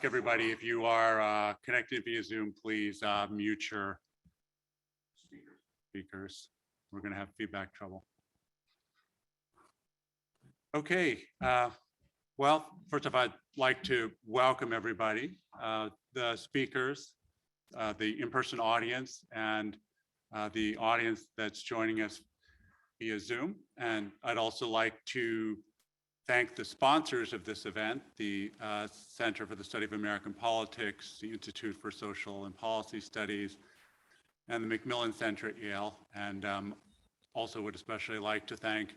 Everybody, if you are connected via Zoom, please mute your speakers. We're going to have feedback trouble. Okay. Well, first of all, I'd like to welcome everybody, the speakers, the in-person audience, and the audience that's joining us via Zoom. And I'd also like to thank the sponsors of this event, the Center for the Study of American Politics, the Institute for Social and Policy Studies, and the Macmillan Center at Yale. And also would especially like to thank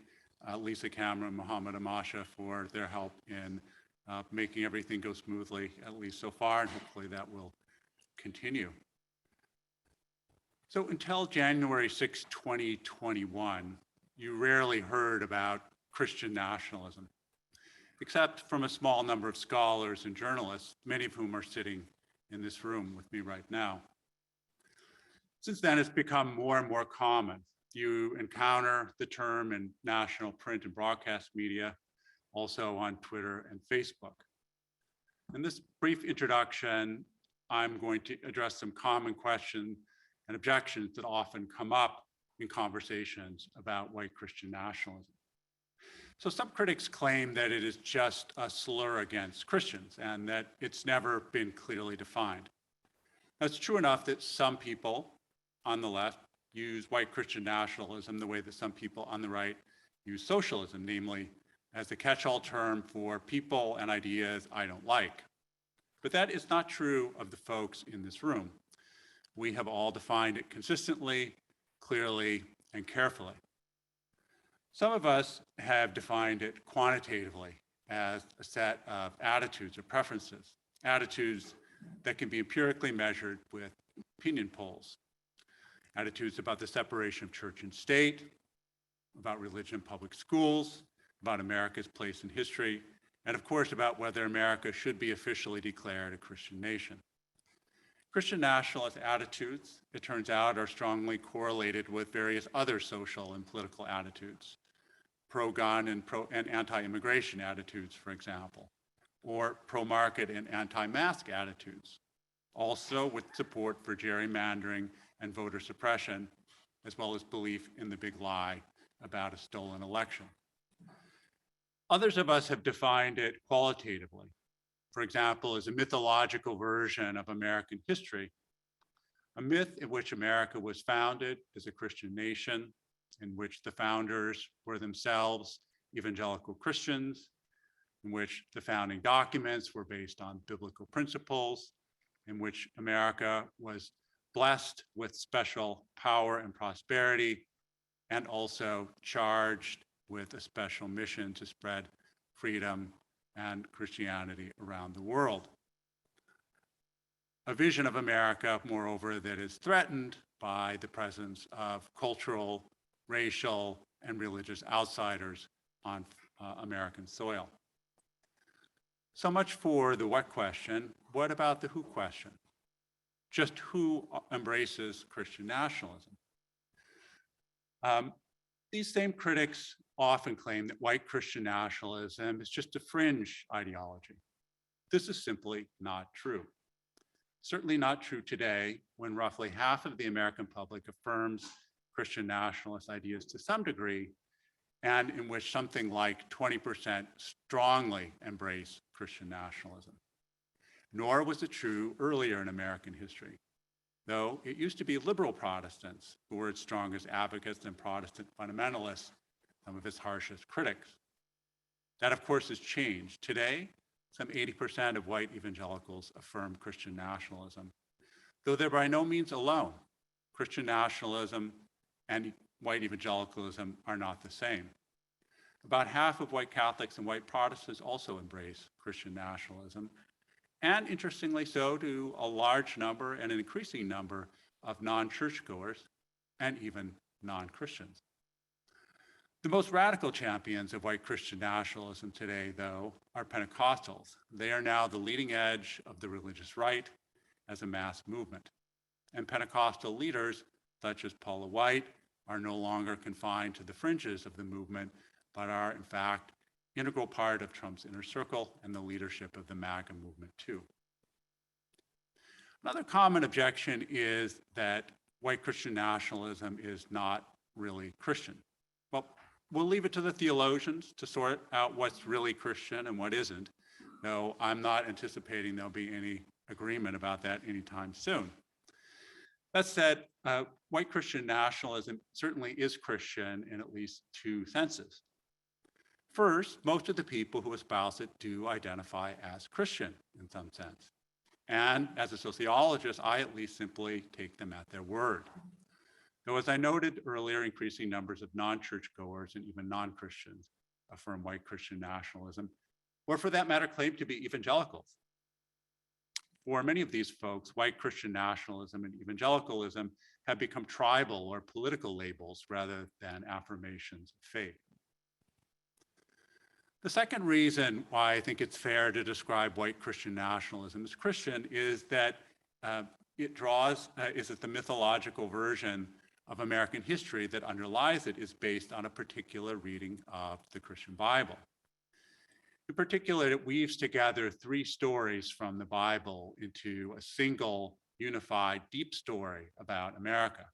Lisa Cameron and Mohammed Amasha for their help in making everything go smoothly, at least so far, and hopefully that will continue. So until January 6, 2021, you rarely heard about Christian nationalism, except from a small number of scholars and journalists, many of whom are sitting in this room with me right now. Since then, it's become more and more common. You encounter the term in national print and broadcast media, also on Twitter and Facebook. In this brief introduction, I'm going to address some common questions and objections that often come up in conversations about white Christian nationalism. So some critics claim that it is just a slur against Christians and that it's never been clearly defined. That's true enough that some people on the left use white Christian nationalism the way that some people on the right use socialism, namely as a catch-all term for people and ideas I don't like. But that is not true of the folks in this room. We have all defined it consistently, clearly, and carefully. Some of us have defined it quantitatively as a set of attitudes or preferences, attitudes that can be empirically measured with opinion polls, attitudes about the separation of church and state, about religion and public schools, about America's place in history, and of course about whether America should be officially declared a Christian nation. Christian nationalist attitudes, it turns out, are strongly correlated with various other social and political attitudes, pro-gun and anti-immigration attitudes, for example, or pro-market and anti-mask attitudes, also with support for gerrymandering and voter suppression, as well as belief in the big lie about a stolen election. Others of us have defined it qualitatively, for example, as a mythological version of American history, a myth in which America was founded as a Christian nation, in which the founders were themselves evangelical Christians, in which the founding documents were based on biblical principles, in which America was blessed with special power and prosperity, and also charged with a special mission to spread freedom and Christianity around the world. A vision of America, moreover, that is threatened by the presence of cultural, racial, and religious outsiders on American soil. So much for the what question. What about the who question? Just who embraces Christian nationalism? These same critics often claim that white Christian nationalism is just a fringe ideology. This is simply not true. Certainly not true today, when roughly half of the American public affirms Christian nationalist ideas to some degree, and in which something like 20% strongly embrace Christian nationalism. Nor was it true earlier in American history, though it used to be liberal Protestants who were its strongest advocates and Protestant fundamentalists, some of its harshest critics. That, of course, has changed. Today, some 80% of white evangelicals affirm Christian nationalism, though they're by no means alone. Christian nationalism and white evangelicalism are not the same. About half of white Catholics and white Protestants also embrace Christian nationalism, and interestingly so do a large number and an increasing number of non-churchgoers and even non-Christians. The most radical champions of white Christian nationalism today, though, are Pentecostals. They are now the leading edge of the religious right as a mass movement. And Pentecostal leaders, such as Paula White, are no longer confined to the fringes of the movement, but are, in fact, integral part of Trump's inner circle and the leadership of the MAGA movement, too. Another common objection is that white Christian nationalism is not really Christian. Well, we'll leave it to the theologians to sort out what's really Christian and what isn't, though I'm not anticipating there'll be any agreement about that anytime soon. That said, white Christian nationalism certainly is Christian in at least two senses. First, most of the people who espouse it do identify as Christian in some sense. And as a sociologist, I at least simply take them at their word. Though, as I noted earlier, increasing numbers of non-churchgoers and even non-Christians affirm white Christian nationalism, or for that matter, claim to be evangelicals. For many of these folks, white Christian nationalism and evangelicalism have become tribal or political labels rather than affirmations of faith. The second reason why I think it's fair to describe white Christian nationalism as Christian is that the mythological version of American history that underlies it is based on a particular reading of the Christian Bible. In particular, it weaves together three stories from the Bible into a single, unified, deep story about America.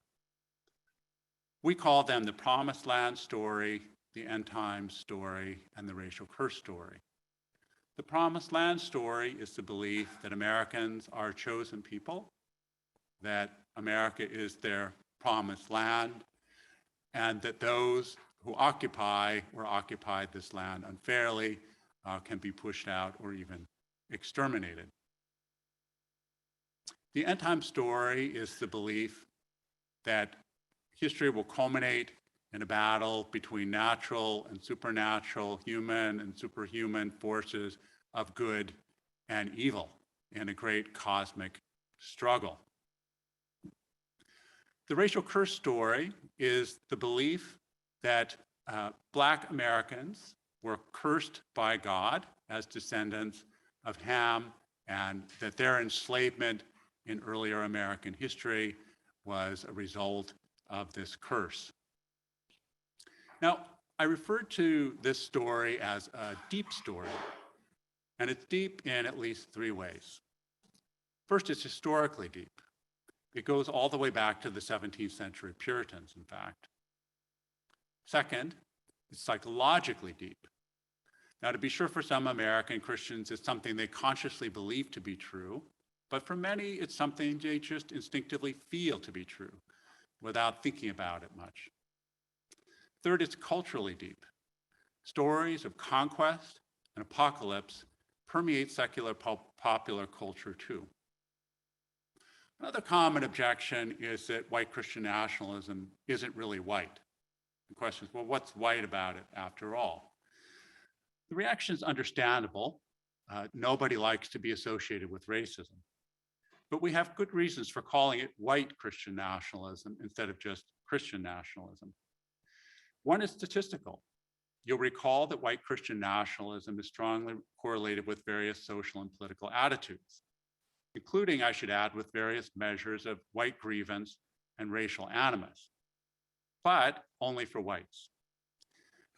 We call them the Promised Land story, the End Times story, and the racial curse story. The Promised Land story is the belief that Americans are a chosen people, that America is their promised land, and that those who occupy or occupied this land unfairly can be pushed out or even exterminated. The End Time story is the belief that history will culminate in a battle between natural and supernatural, human and superhuman forces of good and evil in a great cosmic struggle. The racial curse story is the belief that Black Americans were cursed by God as descendants of Ham, and that their enslavement in earlier American history was a result of this curse. Now, I refer to this story as a deep story, and it's deep in at least three ways. First, it's historically deep. It goes all the way back to the 17th century Puritans, in fact. Second, it's psychologically deep. Now, to be sure, for some American Christians, it's something they consciously believe to be true, but for many, it's something they just instinctively feel to be true without thinking about it much. Third, it's culturally deep. Stories of conquest and apocalypse permeate secular popular culture too. Another common objection is that white Christian nationalism isn't really white. The question is, well, what's white about it after all? The reaction is understandable. Nobody likes to be associated with racism. But we have good reasons for calling it white Christian nationalism instead of just Christian nationalism. One is statistical. You'll recall that white Christian nationalism is strongly correlated with various social and political attitudes, including, I should add, with various measures of white grievance and racial animus, but only for whites.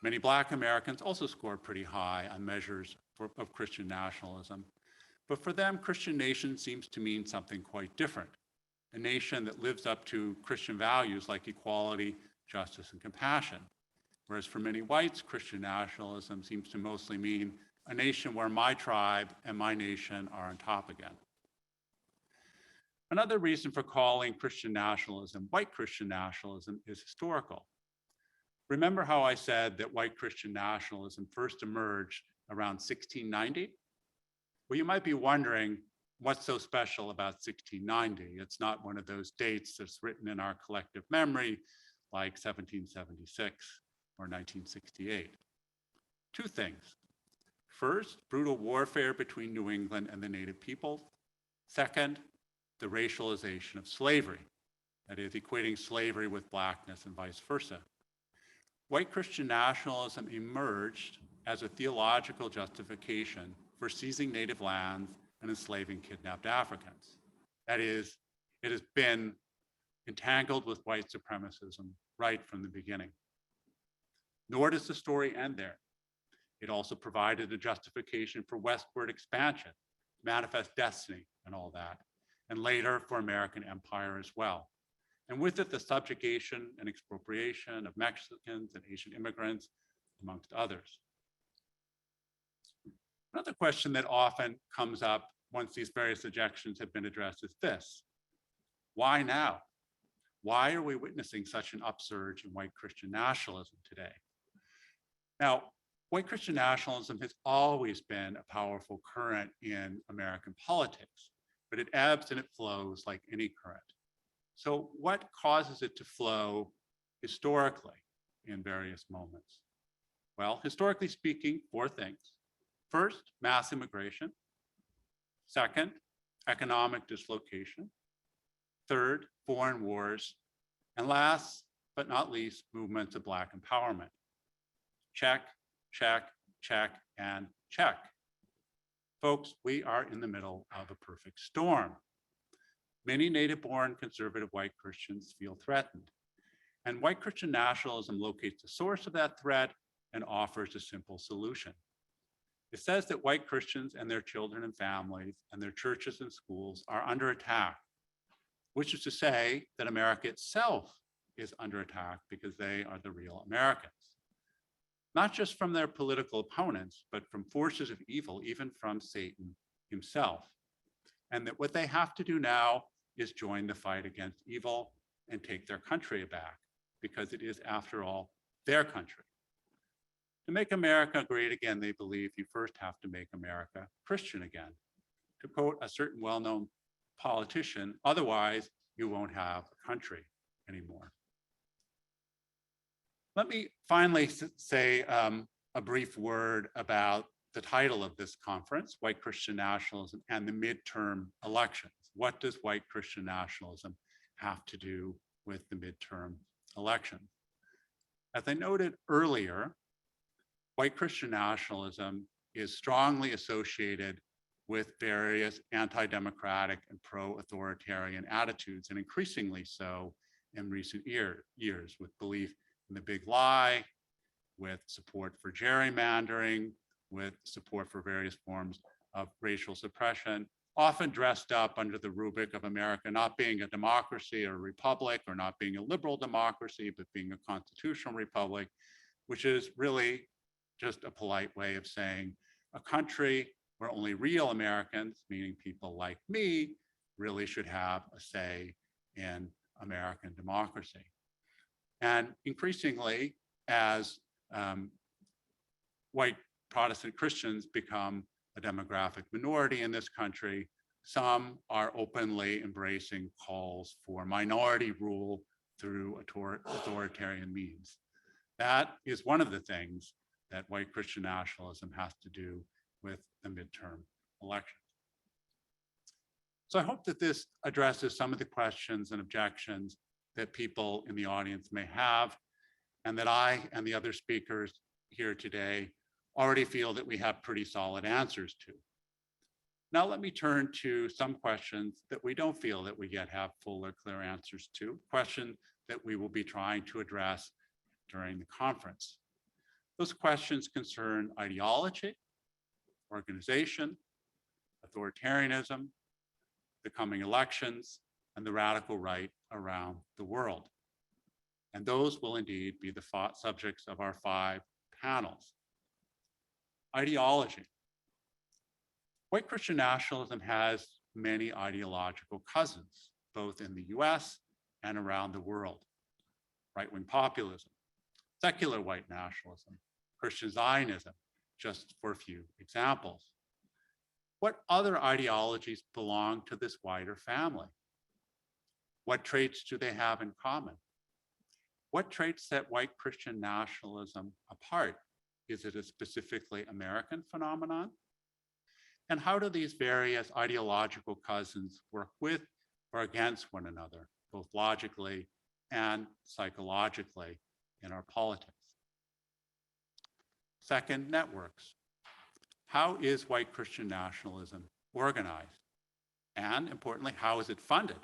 Many Black Americans also scored pretty high on measures of Christian nationalism, but for them, Christian nation seems to mean something quite different, a nation that lives up to Christian values like equality, justice, and compassion. Whereas for many whites, Christian nationalism seems to mostly mean a nation where my tribe and my nation are on top again. Another reason for calling Christian nationalism white Christian nationalism is historical. Remember how I said that white Christian nationalism first emerged around 1690? Well, you might be wondering what's so special about 1690? It's not one of those dates that's written in our collective memory like 1776 or 1968. Two things. First, brutal warfare between New England and the native peoples. Second, the racialization of slavery, that is, equating slavery with Blackness and vice versa. White Christian nationalism emerged as a theological justification for seizing native lands and enslaving kidnapped Africans. That is, it has been entangled with white supremacism right from the beginning. Nor does the story end there. It also provided a justification for westward expansion, manifest destiny, and all that. and later for American empire as well. And with it, the subjugation and expropriation of Mexicans and Asian immigrants, amongst others. Another question that often comes up once these various objections have been addressed is this: why now? Why are we witnessing such an upsurge in white Christian nationalism today? Now, white Christian nationalism has always been a powerful current in American politics, but it ebbs and it flows like any current. So what causes it to flow historically in various moments? Well, historically speaking, four things. First, mass immigration. Second, economic dislocation. Third, foreign wars. And last but not least, movements of Black empowerment. Check, check, check, and check. Folks, we are in the middle of a perfect storm. Many native-born conservative white Christians feel threatened. And white Christian nationalism locates the source of that threat and offers a simple solution. It says that white Christians and their children and families and their churches and schools are under attack, which is to say that America itself is under attack because they are the real Americans. Not just from their political opponents, but from forces of evil, even from Satan himself. And that what they have to do now is join the fight against evil and take their country back, because it is, after all, their country. To make America great again, they believe you first have to make America Christian again. To quote a certain well-known politician, otherwise you won't have a country anymore. Let me finally say a brief word about the title of this conference, White Christian Nationalism and the Midterm Elections. What does white Christian nationalism have to do with the midterm elections? As I noted earlier, white Christian nationalism is strongly associated with various anti-democratic and pro-authoritarian attitudes, and increasingly so in recent years, with belief in the big lie, with support for gerrymandering, with support for various forms of racial suppression, often dressed up under the rubric of America not being a democracy or a republic, or not being a liberal democracy, but being a constitutional republic, which is really just a polite way of saying a country where only real Americans, meaning people like me, really should have a say in American democracy. And increasingly, as white Protestant Christians become a demographic minority in this country, some are openly embracing calls for minority rule through authoritarian means. That is one of the things that white Christian nationalism has to do with the midterm elections. So I hope that this addresses some of the questions and objections that people in the audience may have, and that I and the other speakers here today already feel that we have pretty solid answers to. Now let me turn to some questions that we don't feel that we yet have full or clear answers to, questions that we will be trying to address during the conference. Those questions concern ideology, organization, authoritarianism, the coming elections, and the radical right around the world. And those will indeed be the subjects of our 5 panels. Ideology. White Christian nationalism has many ideological cousins, both in the US and around the world. Right-wing populism, secular white nationalism, Christian Zionism, just for a few examples. What other ideologies belong to this wider family? What traits do they have in common? What traits set white Christian nationalism apart? Is it a specifically American phenomenon? And how do these various ideological cousins work with or against one another, both logically and psychologically in our politics? Second, networks. How is white Christian nationalism organized? And importantly, how is it funded?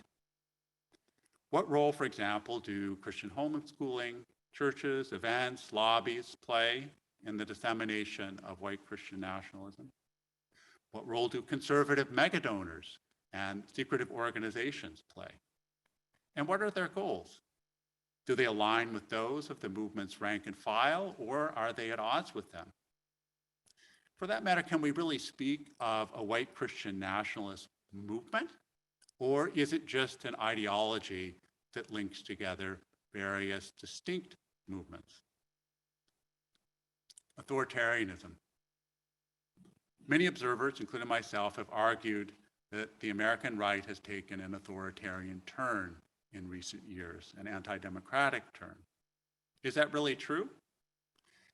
What role, for example, do Christian homeschooling, churches, events, lobbies play in the dissemination of white Christian nationalism? What role do conservative megadonors and secretive organizations play? And what are their goals? Do they align with those of the movement's rank and file, or are they at odds with them? For that matter, can we really speak of a white Christian nationalist movement, or is it just an ideology that links together various distinct movements? Authoritarianism. Many observers, including myself, have argued that the American right has taken an authoritarian turn in recent years, an anti-democratic turn. Is that really true?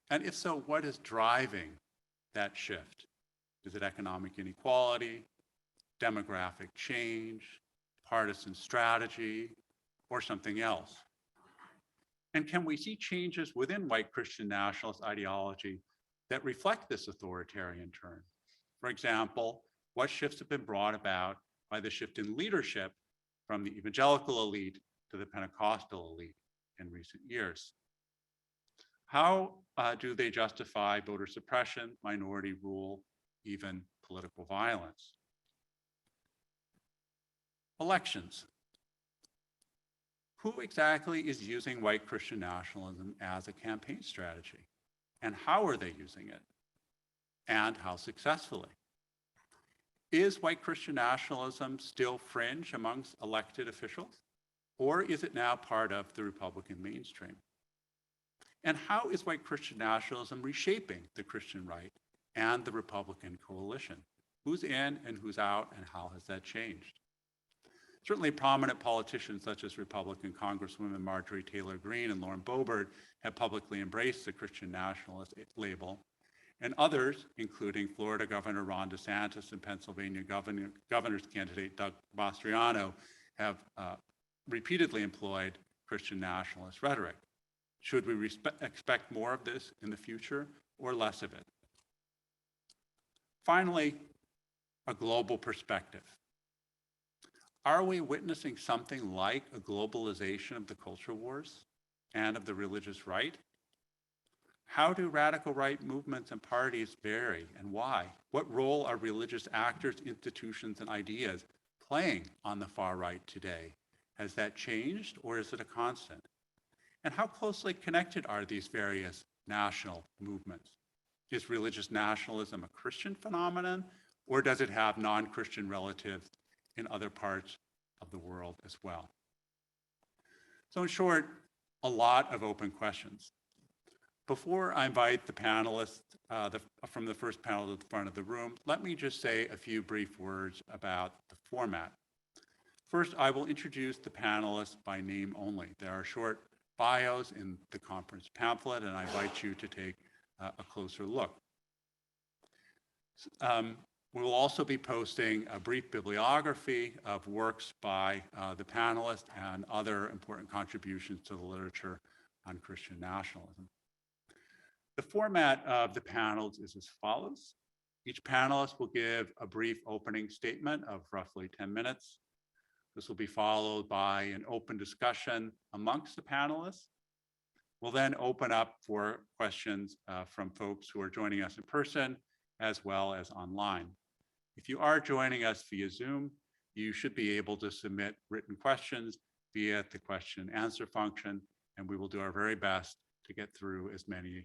And if so, what is driving that shift? Is it economic inequality, demographic change, partisan strategy, or something else? And can we see changes within white Christian nationalist ideology that reflect this authoritarian turn? For example, what shifts have been brought about by the shift in leadership from the evangelical elite to the Pentecostal elite in recent years? How do they justify voter suppression, minority rule, even political violence? Elections. Who exactly is using white Christian nationalism as a campaign strategy? And how are they using it? And how successfully? Is white Christian nationalism still fringe amongst elected officials? Or is it now part of the Republican mainstream? And how is white Christian nationalism reshaping the Christian right and the Republican coalition? Who's in and who's out, and how has that changed? Certainly prominent politicians such as Republican Congresswomen Marjorie Taylor Greene and Lauren Boebert have publicly embraced the Christian nationalist label. And others, including Florida Governor Ron DeSantis and Pennsylvania governor's candidate Doug Mastriano, have repeatedly employed Christian nationalist rhetoric. Should we expect more of this in the future or less of it? Finally, a global perspective. Are we witnessing something like a globalization of the culture wars and of the religious right? How do radical right movements and parties vary, and why? What role are religious actors, institutions, and ideas playing on the far right today? Has that changed, or is it a constant? And how closely connected are these various national movements? Is religious nationalism a Christian phenomenon, or does it have non-Christian relatives in other parts of the world as well? So in short, a lot of open questions. Before I invite the panelists from the first panel to the front of the room, let me just say a few brief words about the format. First, I will introduce the panelists by name only. There are short bios in the conference pamphlet, and I invite you to take a closer look. We will also be posting a brief bibliography of works by the panelists and other important contributions to the literature on Christian nationalism. The format of the panels is as follows. Each panelist will give a brief opening statement of roughly 10 minutes. This will be followed by an open discussion amongst the panelists. We'll then open up for questions from folks who are joining us in person as well as online. If you are joining us via Zoom, you should be able to submit written questions via the question and answer function, and we will do our very best to get through as many